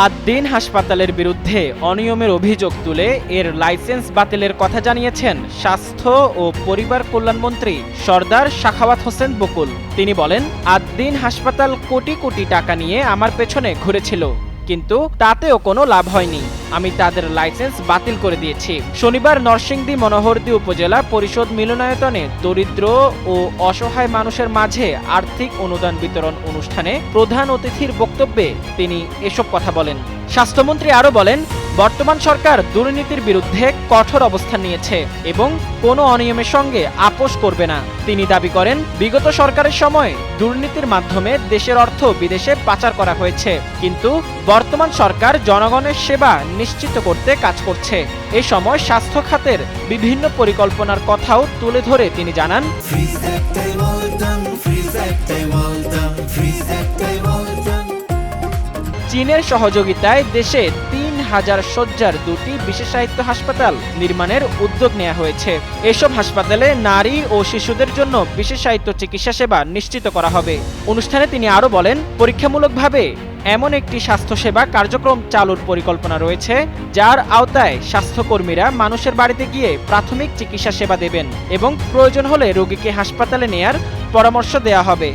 আদ-দ্বীন হাসপাতালের বিরুদ্ধে অনিয়মের অভিযোগ তুলে এর লাইসেন্স বাতিলের কথা জানিয়েছেন স্বাস্থ্য ও পরিবার কল্যাণমন্ত্রী সরদার সাখাওয়াত হোসেন বকুল। তিনি বলেন, আদ-দ্বীন হাসপাতাল কোটি কোটি টাকা নিয়ে আমার পেছনে ঘুরেছিল, কিন্তু তাতেও কোনো লাভ হয়নি। আমি তাদের লাইসেন্স বাতিল করে দিয়েছি। শনিবার নরসিংদী মনোহরদী উপজেলা পরিষদ মিলনায়তনে দরিদ্র ও অসহায় মানুষের মাঝে আর্থিক অনুদান বিতরণ অনুষ্ঠানে প্রধান অতিথির বক্তব্যে তিনি এসব কথা বলেন। স্বাস্থ্যমন্ত্রী আরও বলেন, বর্তমান সরকার দুর্নীতির বিরুদ্ধে কঠোর অবস্থান নিয়েছে এবং কোনো অনিয়মের সঙ্গে আপোষ করবে না। তিনি দাবি করেন, বিগত সরকারের সময় দুর্নীতির মাধ্যমে দেশের অর্থ বিদেশে পাচার করা হয়েছে, কিন্তু বর্তমান সরকার জনগণের সেবা নিশ্চিত করতে কাজ করছে। এ সময় স্বাস্থ্য খাতের বিভিন্ন পরিকল্পনার কথাও তুলে ধরে তিনি জানান, চীনের সহযোগিতায় দেশে ৩,০০০ শয্যার ২টি বিশেষায়িত হাসপাতাল নির্মাণের উদ্যোগ নেওয়া হয়েছে। এসব হাসপাতালে নারী ও শিশুদের জন্য বিশেষায়িত চিকিৎসা সেবা নিশ্চিত করা হবে। অনুষ্ঠানে তিনি আরও বলেন, পরীক্ষামূলকভাবে এমন একটি স্বাস্থ্যসেবা কার্যক্রম চালুর পরিকল্পনা রয়েছে, যার আওতায় স্বাস্থ্যকর্মীরা মানুষের বাড়িতে গিয়ে প্রাথমিক চিকিৎসা সেবা দেবেন এবং প্রয়োজন হলে রোগীকে হাসপাতালে নেয়ার পরামর্শ দেওয়া হবে।